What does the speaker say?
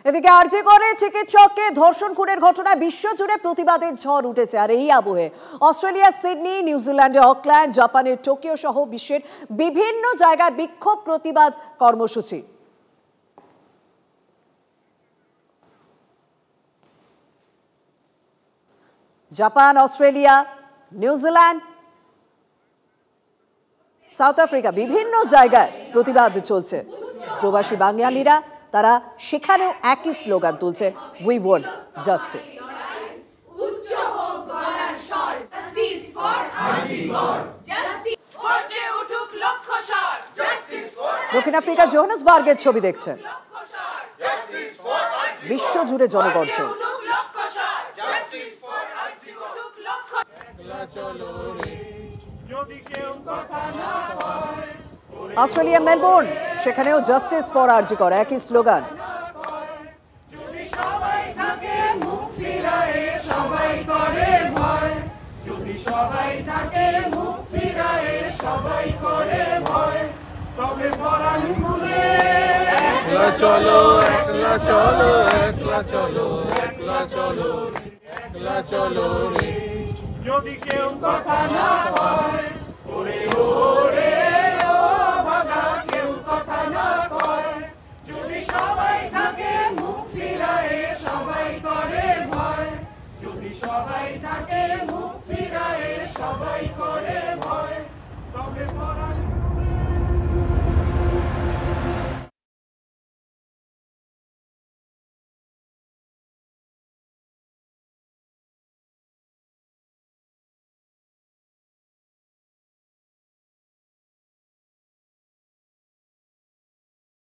এদিকে আরজি করে চিকিৎসককে ধর্ষণ খুনের ঘটনায় বিশ্বজুড়ে প্রতিবাদের ঝড় উঠেছে। আর এই আবহে অস্ট্রেলিয়া সিডনি, নিউজিল্যান্ডে অকল্যান্ড, জাপানের টোকিও সহ বিশ্বের বিভিন্ন জায়গায় বিক্ষোভ প্রতিবাদ কর্মসূচি। Japan, Australia, New Zealand, south Africa বিভিন্ন জায়গায় প্রতিবাদ চলছে। প্রবাসী বাঙালিরা তারা সেখানেও একই স্লোগান তুলছে, উই ওয়ান্ট জাস্টিস। দক্ষিণ আফ্রিকার জোহানেসবার্গের ছবি দেখছেন, বিশ্বজুড়ে জনগর্জন। অস্ট্রেলিয়া মেলবোর্ন, সেখানেও জাস্টিস ফর আরজি কর, একই স্লোগান। চলো একলা চলো, একলা চলো, একলা চলো, একলা চলো রে, যদি কেউ কথা না কয় ওরে ওরে।